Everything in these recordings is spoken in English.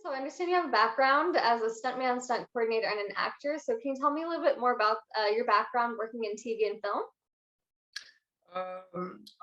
So I understand you have a background as a stuntman, stunt coordinator, and an actor. So can you tell me a little bit more about your background working in TV and film?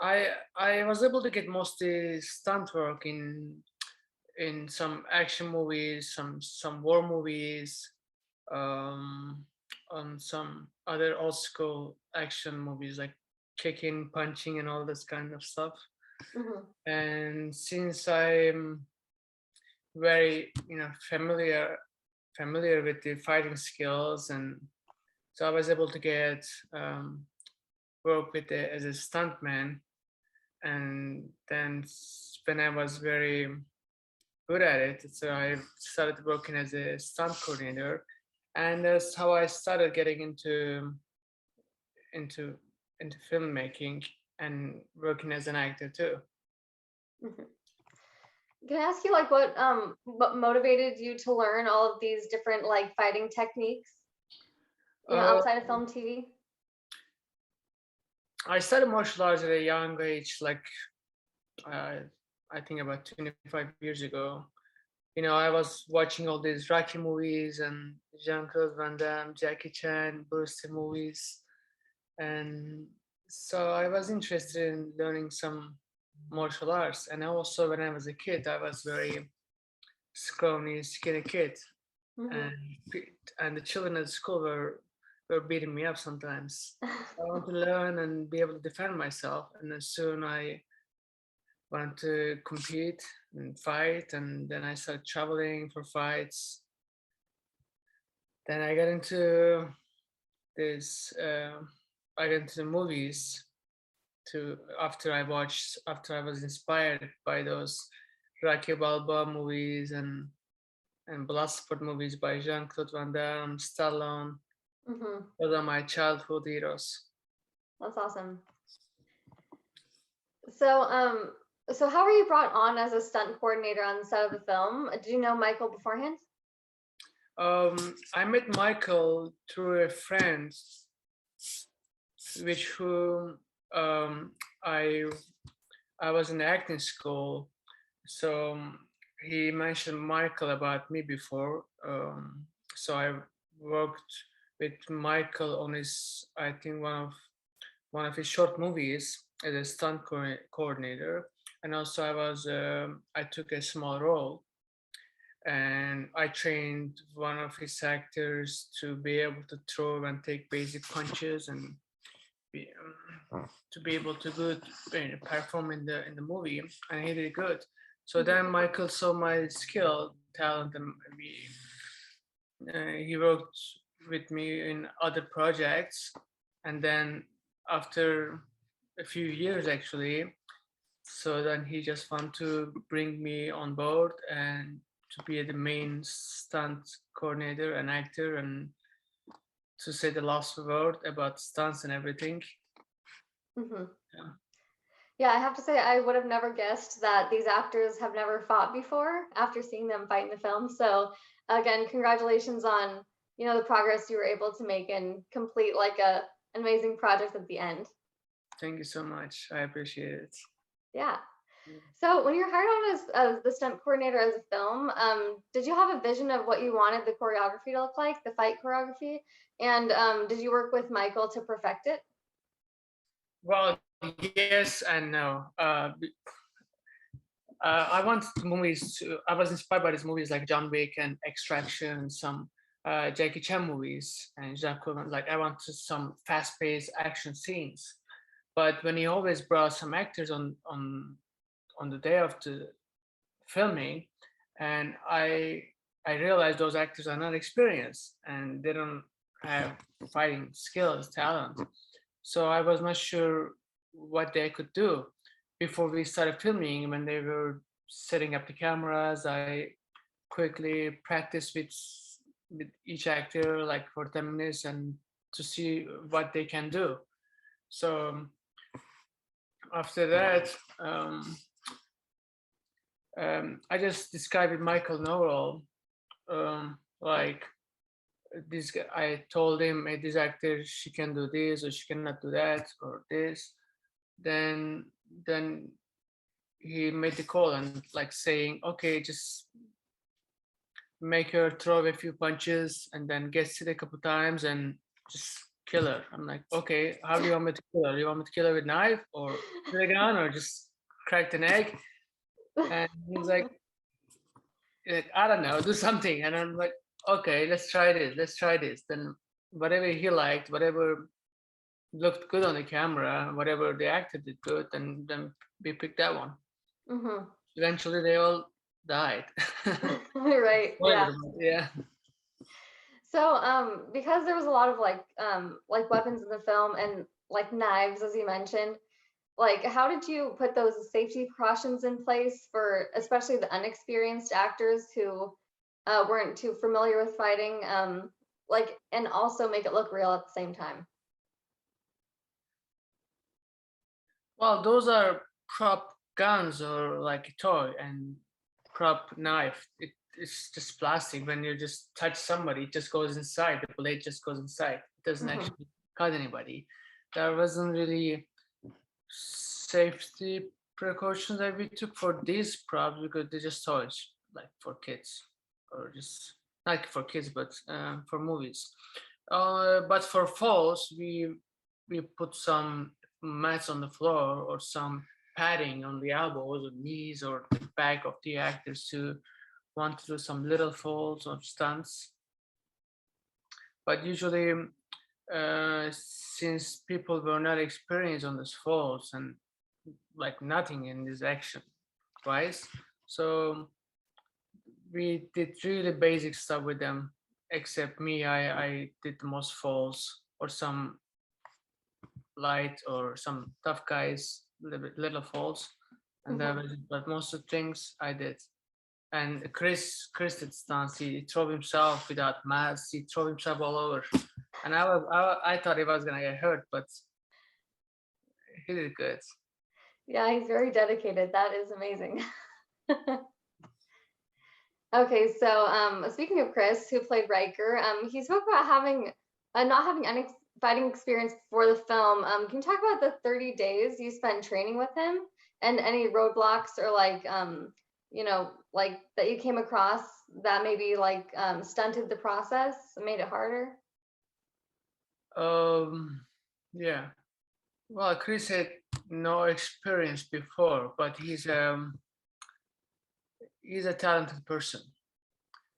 I was able to get mostly stunt work in some action movies, some war movies, um, on some other old school action movies like kicking, punching, and all this kind of stuff. Hmm. And since I'm very familiar with the fighting skills, and so I was able to get work with as a stuntman. And then when I was very good at it, so I started working as a stunt coordinator, and that's how I started getting into into filmmaking and working as an actor too. Hmm. Can I ask you like what motivated you to learn all of these different like fighting techniques? Uh, Outside of film, TV. I started martial arts at a young age, like uh, I think about 25 years ago. I was watching all these Rocky movies and Jean-Claude Van Damme, Jackie Chan, Bruce Lee movies, and so I was interested in learning some martial arts. And also, when I was a kid, I was very scrawny, skinny kid, and Hmm. and the children at school were beating me up sometimes. So I want to learn and be able to defend myself, and then soon I wanted to compete and fight, and then I started traveling for fights. Then I got into this. I got into the movies to after I was inspired by those Rocky Balboa movies and Bloodsport movies by Jean-Claude Van Damme, Stallone. Hmm. Those are my childhood heroes. That's awesome. So so how were you brought on as a stunt coordinator on the set of the film? Did you know Michael beforehand? I met Michael through a friend, which whom I I was in acting school. So he mentioned Michael about me before. So I worked with Michael on his, I think one of his short movies as a stunt coordinator, and also I took a small role, and I trained one of his actors to be able to throw and take basic punches and be, to be able to perform in the movie, and he did good. So Hmm. then Michael saw my skill, talent, and he worked with me in other projects, and then after a few years actually, so then he just wanted to bring me on board and to be the main stunt coordinator and actor, and to say the last word about stunts and everything. Hmm. Yeah. Yeah, I have to say I would have never guessed that these actors have never fought before after seeing them fight in the film. So again, congratulations on, the progress you were able to make and complete like an amazing project at the end. Thank you so much. I appreciate it. Yeah. So when you're hired on as the stunt coordinator as a film, did you have a vision of what you wanted the choreography to look like, the fight choreography? And did you work with Michael to perfect it? Well, yes and no. I want movies. I was inspired by these movies like John Wick and Extraction, some Jackie Chan movies, and Jacques Cousteau. Like I wanted some fast-paced action scenes. But when he always brought some actors on the day of the filming, and I realized those actors are not experienced and they don't have fighting skills, talent. So I was not sure what they could do. Before we started filming, when they were setting up the cameras, I quickly practiced with each actor like for 10 minutes and to see what they can do. So after that, I just described Michael Norrell, like this guy. I told him, hey, this actor, she can do this or she cannot do that or this. Then then he made the call and like saying, okay, just make her throw a few punches and then gets hit a couple times and just kill her. I'm like, okay, how do you want me to kill her? You want me to kill her with knife or with a gun or just crack an egg? And he's like, I don't know, do something. And I'm like, okay, let's try this. Let's try this. Then whatever he liked, whatever looked good on the camera, whatever the actor did good, then we picked that one. Hmm. Eventually, they all died. Right. Spoiler, Yeah. but yeah. So, because there was a lot of like weapons in the film and like knives, as you mentioned, like how did you put those safety precautions in place for especially the unexperienced actors who weren't too familiar with fighting, like, and also make it look real at the same time? Well, those are prop guns or like a toy, and prop knife. It's just plastic. When you just touch somebody, it just goes inside. The blade just goes inside. It doesn't Hmm. actually cut anybody. There wasn't really safety precautions that we took for these props because they're just toys, like for kids, or just not for kids, but for movies. But for falls, we put some mats on the floor or some padding on the elbows or knees or the back of the actors to want to do some little falls or stunts. But usually, since people were not experienced on these falls and like nothing in this action, right? So we did really basic stuff with them. Except me, I did the most falls or some light or some tough guys, little falls, and that Hmm. was it. But most of the things I did. And Chris did stunts. He threw himself without mask. He threw himself all over, and I thought he was gonna get hurt, but he did good. Yeah, he's very dedicated. That is amazing. Okay, so speaking of Chris, who played Riker, he spoke about having not having any fighting experience before the film. Can you talk about the 30 days you spent training with him and any roadblocks or like like that you came across that maybe like stunted the process, made it harder? Um, yeah. Well, Chris had no experience before, but he's a talented person.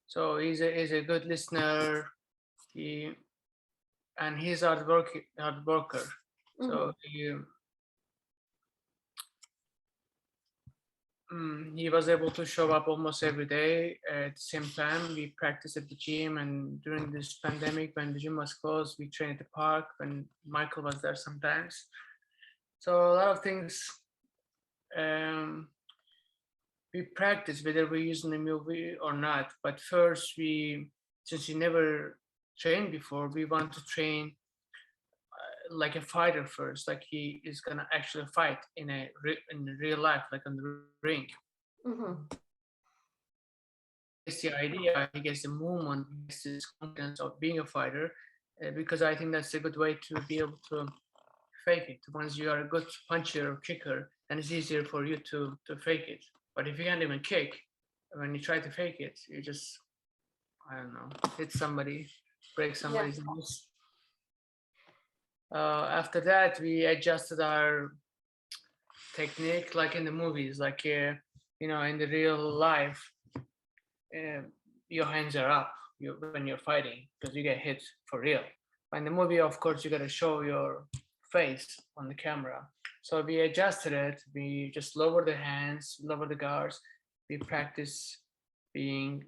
So he's a good listener. He and he's hard worker. Hmm. So he was able to show up almost every day at the same time. We practiced at the gym, and during this pandemic, when the gym was closed, we trained at the park. When Michael was there sometimes, so a lot of things um, we practice whether we're using the movie or not. But first, since we never trained before, we want to train like a fighter first, like he is gonna actually fight in real life, like on the ring. Hmm. It's the idea, he gets the movement, he gets this confidence of being a fighter, because I think that's a good way to be able to fake it. Once you are a good puncher or kicker, then it's easier for you to fake it. But if you can't even kick, when you try to fake it, you just, I don't know, hit somebody, break Yeah. somebody's nose. After that, we adjusted our technique like in the movies, like in the real life, uh, your hands are up when you're fighting because you get hit for real. But in the movie, of course, you got to show your face on the camera. So we adjusted it. We just lower the hands, lower the guards. We practice being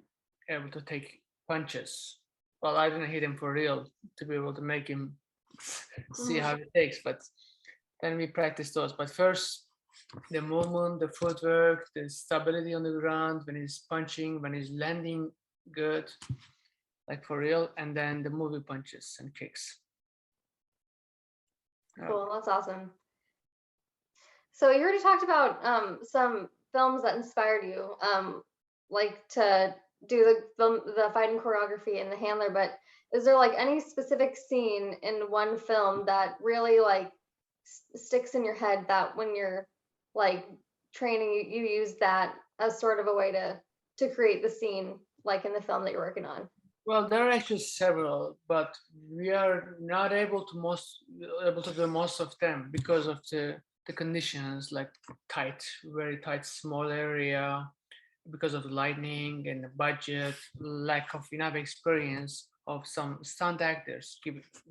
able to take punches. Well, I didn't hit him for real to be able to make him see Hmm. how it takes, but then we practice those. But first, the movement, the footwork, the stability on the ground when he's punching, when he's landing good, like for real, and then the movie punches and kicks. Yeah. Cool. That's awesome. So you already talked about some films that inspired you, like to do the fighting choreography and the handler. But is there like any specific scene in one film that really like sticks in your head that when you're like training, you use that as sort of a way to create the scene? like in the film that you're working on? Well, there are actually several, but we are not able to do most of them because of the conditions, like tight, very tight, small area, because of the lightning and the budget, lack of enough experience of some stunt actors,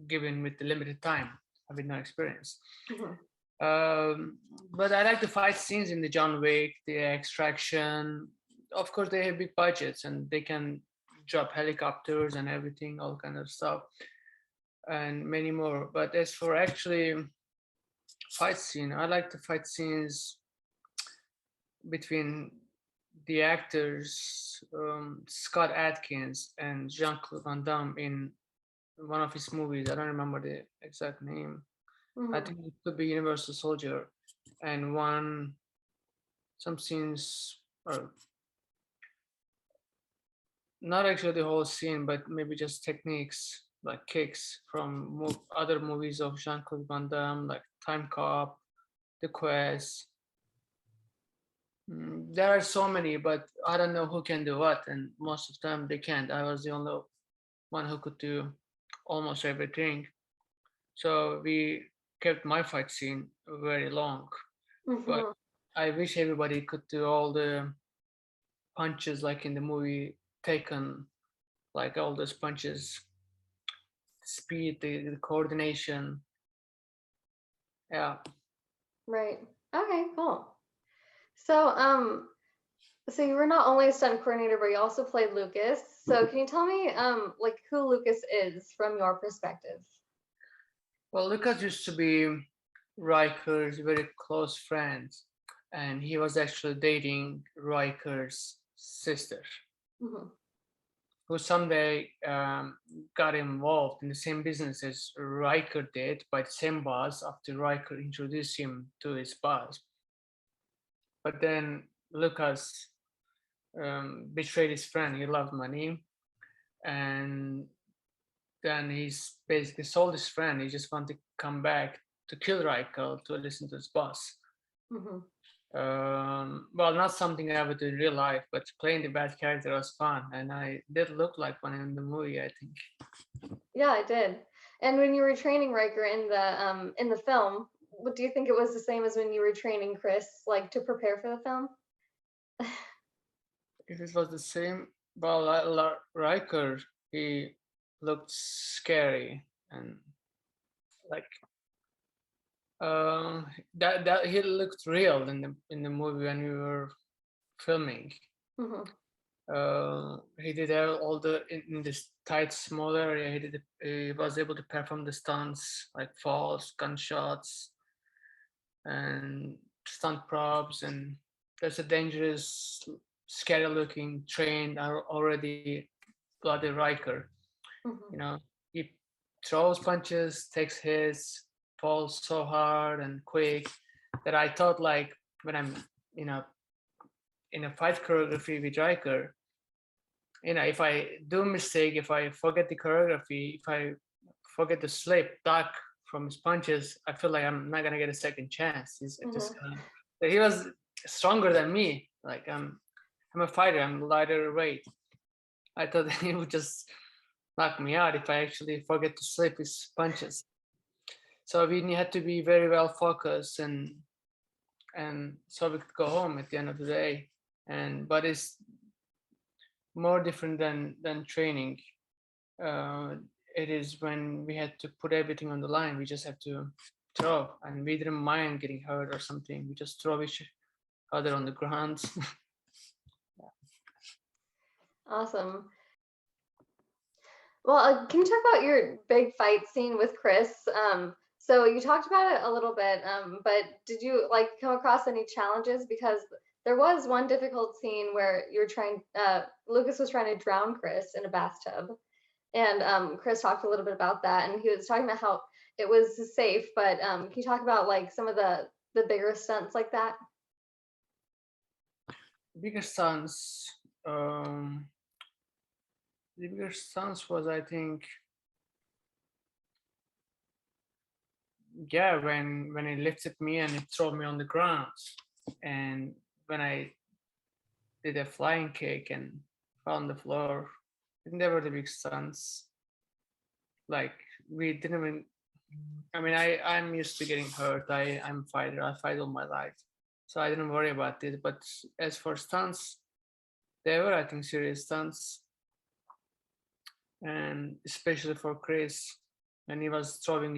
given with the limited time, having no experience. Mhm. Um, but I like the fight scenes in the John Wick, the extraction. Of course, they have big budgets and they can drop helicopters and everything, all kind of stuff, and many more. But as for actually fight scene, I like the fight scenes between the actors Scott Adkins and Jean-Claude Van Damme in one of his movies. I don't remember the exact name. I Mhm. think it could be Universal Soldier, and one some scenes, or not actually the whole scene, but maybe just techniques like kicks from other movies of Jean-Claude Van Damme, like Time Cop, The Quest. There are so many, but I don't know who can do what, and most of them they can't. I was the only one who could do almost everything. So we kept my fight scene very long, but Mhm. I wish everybody could do all the punches like in the movie Taken, like all those punches, speed, the coordination. Yeah. Right. Okay, cool. So, so you were not only a stunt coordinator, but you also played Lucas. So can you tell me, like who Lucas is from your perspective? Well, Lucas used to be Riker's very close friend, and he was actually dating Riker's sister, Mhm. who someday got involved in the same business as Riker did by the same boss after Riker introduced him to his boss. But then Lucas betrayed his friend. He loved money, and then he's basically sold his friend. He just wanted to come back to kill Riker to listen to his boss. Mhm. Well, not something I would do in real life, but playing the bad character was fun, and I did look like one in the movie, I think. Yeah, I did. And when you were training Riker in the film, what do you think it was the same as when you were training Chris, like to prepare for the film? If it was the same, well, Riker, he looked scary and like uh, that he looked real in the movie when we were filming. Mhm. He did all the in this tight small area. He was able to perform the stunts like falls, gunshots, and stunt props. And there's a dangerous, scary looking trained already bloody Riker. You Mhm. know, he throws punches, takes hits, falls so hard and quick that I thought like when I'm you know in a fight choreography with Riker, if I do a mistake, if I forget the choreography, if I forget to slip, duck from his punches, I feel like I'm not gonna get a second chance. He's just Mhm. gonna. But he was stronger than me. Like I'm a fighter. I'm lighter weight. I thought he would just knock me out if I actually forget to slip his punches. So we had to be very well focused, and so we could go home at the end of the day. And but it's more different than training. uh, it is when we had to put everything on the line. We just had to throw, and we didn't mind getting hurt or something. We just throw each other on the ground. Awesome. Well, can you talk about your big fight scene with Chris? So you talked about it a little bit, but did you like come across any challenges? Because there was one difficult scene where Lucas was trying to drown Chris in a bathtub, and Chris talked a little bit about that, and he was talking about how it was safe. But can you talk about like some of the bigger stunts like that? Bigger stunts. Um, the bigger stunts was, I think, yeah, when he lifted me and he threw me on the ground, and when I did a flying kick and on the floor. I think they were the big stunts. Like we didn't even. I mean, I'm used to getting hurt. I'm a fighter. I fight all my life, so I didn't worry about it. But as for stunts, they were, I think, serious stunts, and especially for Chris, when he was throwing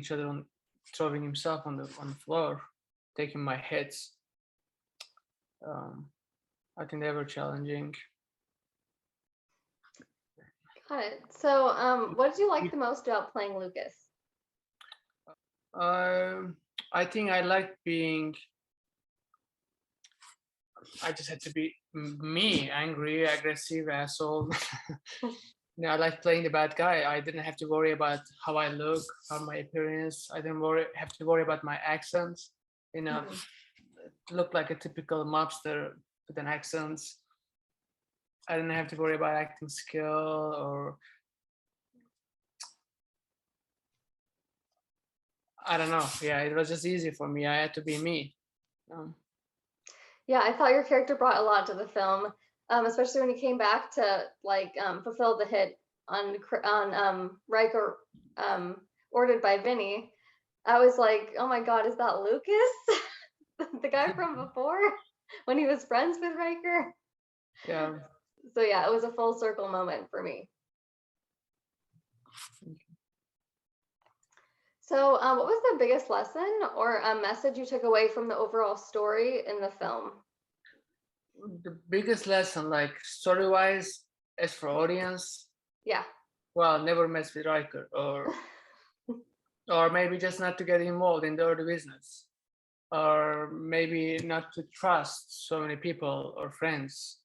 himself on the floor, taking my hits. Um, I think they were challenging. Got it. So, what did you like the most about playing Lucas? I think I like being. I just had to be me, angry, aggressive, asshole. I like playing the bad guy. I didn't have to worry about how I look, how my appearance. I didn't have to worry about my accent. Mhm. Look like a typical mobster with an accent. I didn't have to worry about acting skill or I don't know. Yeah, it was just easy for me. I had to be me. Um, Yeah, I thought your character brought a lot to the film, especially when he came back to like fulfill the hit on Riker, ordered by Vinny. I was like, oh my God, is that Lucas, the guy from before, when he was friends with Riker? yeah. So yeah, it was a full circle moment for me. So, what was the biggest lesson or a message you took away from the overall story in the film? The biggest lesson, like story-wise, as for audience, Yeah. well, never mess with Riker, or maybe just not to get involved in the business, or maybe not to trust so many people or friends,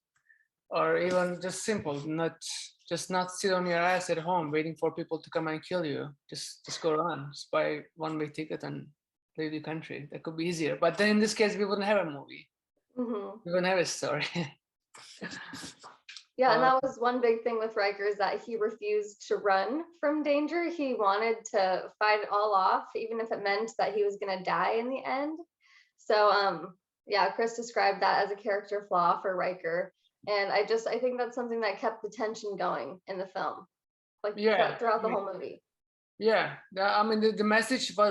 or even just simple, not sit on your ass at home waiting for people to come and kill you. Just go run, just buy one-way ticket and leave the country. That could be easier. But then in this case, we wouldn't have a movie. Hmm. We wouldn't have a story. Yeah, and uh, that was one big thing with Riker is that he refused to run from danger. He wanted to fight it all off, even if it meant that he was going to die in the end. So, yeah, Chris described that as a character flaw for Riker, and I think that's something that kept the tension going in the film, like yeah, throughout I the mean, whole movie. yeah. I mean, the message for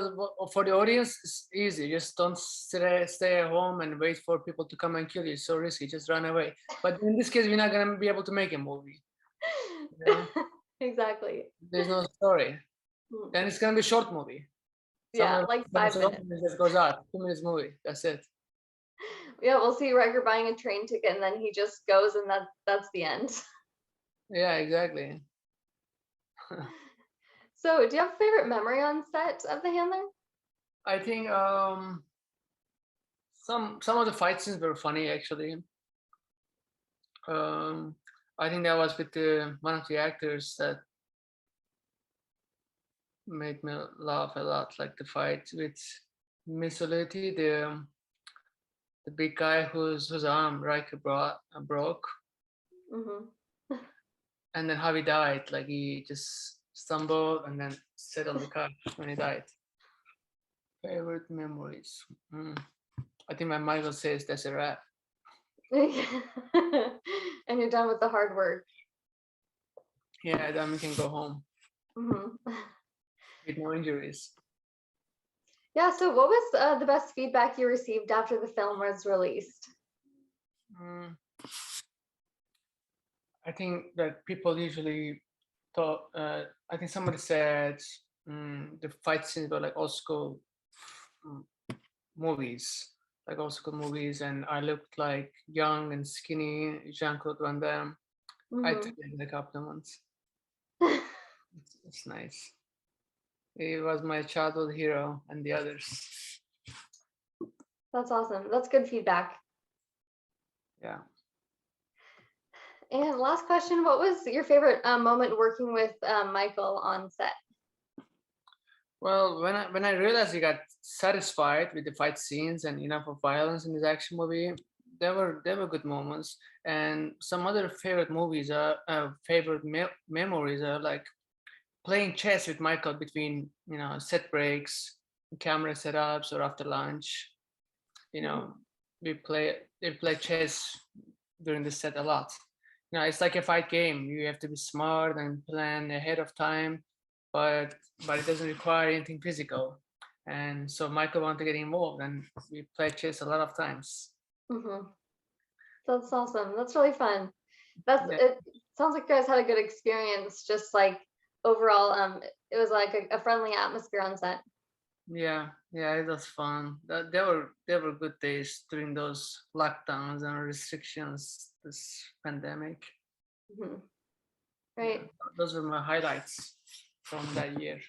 the audience is easy. Just don't stay at home and wait for people to come and kill you. It's so risky. Just run away. But in this case, we're not gonna be able to make a movie. You know? Exactly. There's no story. Mm. Then it's gonna be a short movie. Yeah, Somewhere like when it's 5 minutes. it just goes out. 2 minutes movie. That's it. Yeah, we'll see Riker buying a train ticket, and then he just goes, and that's the end. Yeah, exactly. So, do you have a favorite memory on set of The Handler? I think some of the fight scenes were funny actually. Um, I think that was with one of the actors that made me laugh a lot, like the fight with Missoliti, the big guy whose arm Riker broke, Hmm. and then how he died. Like he just stumbled and then sat on the couch when he died. Favorite memories. Mm. I think my Michael says that's a wrap. And you're done with the hard work. Yeah, then we can go home Hmm. with no injuries. Yeah, so what was the best feedback you received after the film was released? Mm. I think that people usually thought. I think somebody said the fight scenes were like old school mm, movies, like old school movies, and I looked like young and skinny Jean-Claude Van Damme. I took Hmm. it in a couple of months. It's nice. He was my childhood hero, and the others. That's awesome. That's good feedback. Yeah. And last question, what was your favorite moment working with Michael on set? Well, when I realized he got satisfied with the fight scenes and enough of violence in his action movie, there were good moments. And some other favorite movies are memories are like playing chess with Michael between set breaks, camera setups, or after lunch. You Mhm. know, we play chess during the set a lot. it's like a fight game. You have to be smart and plan ahead of time, but it doesn't require anything physical. And so Michael wanted to get involved, and we played chess a lot of times. Hmm. That's awesome. That's really fun. That's Yeah, it. Sounds like you guys had a good experience. Just like overall, it was like a friendly atmosphere on set. yeah, it was fun. There were good days during those lockdowns and restrictions, this pandemic. Hmm. Yeah, Right. those were my highlights from that year.